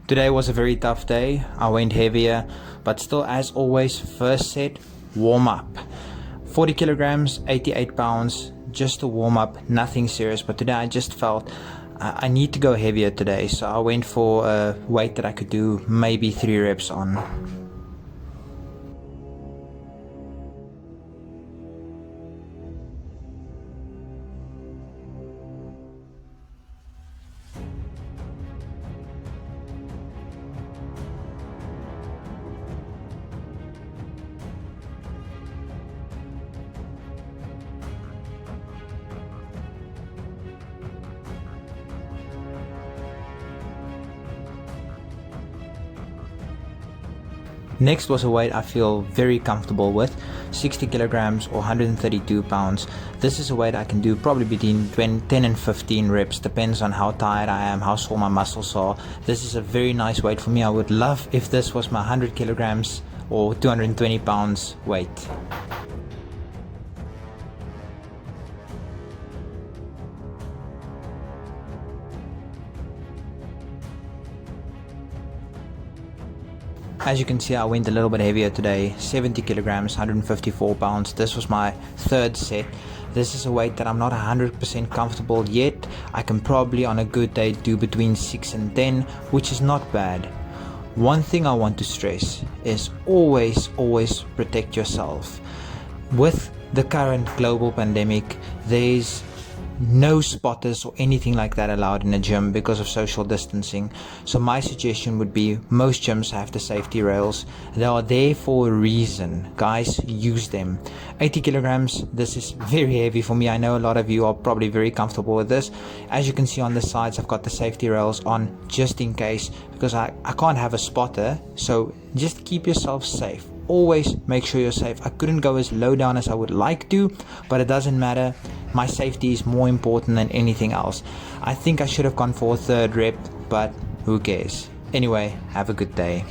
Today was a very tough day. I went heavier, but still, as always, first set, warm up. 40 kilograms, 88 pounds, just to warm up, nothing serious. But today I just felt I need to go heavier today, so I went for a weight that I could do maybe 3 reps on. Next was a weight I feel very comfortable with, 60 kilograms or 132 pounds. This is a weight I can do probably between 10 and 15 reps, depends on how tired I am, how sore my muscles are. This is a very nice weight for me. I would love if this was my 100 kilograms or 220 pounds weight. As you can see, I went a little bit heavier today, 70 kilograms, 154 pounds. This was my third set. This is a weight that I'm not 100% comfortable yet. I can probably on a good day do between 6 and 10, which is not bad. One thing I want to stress is always protect yourself. With the current global pandemic, there's no spotters or anything like that allowed in a gym because of social distancing. So my suggestion would be most gyms have the safety rails. They are there for a reason. Guys, use them. 80 kilograms, this is very heavy for me. I know a lot of you are probably very comfortable with this. As you can see on the sides, I've got the safety rails on just in case, because I can't have a spotter. So just keep yourself safe. Always make sure you're safe. I couldn't go as low down as I would like to, but it doesn't matter. My safety is more important than anything else. I think I should have gone for a third rep, but who cares? Anyway, have a good day.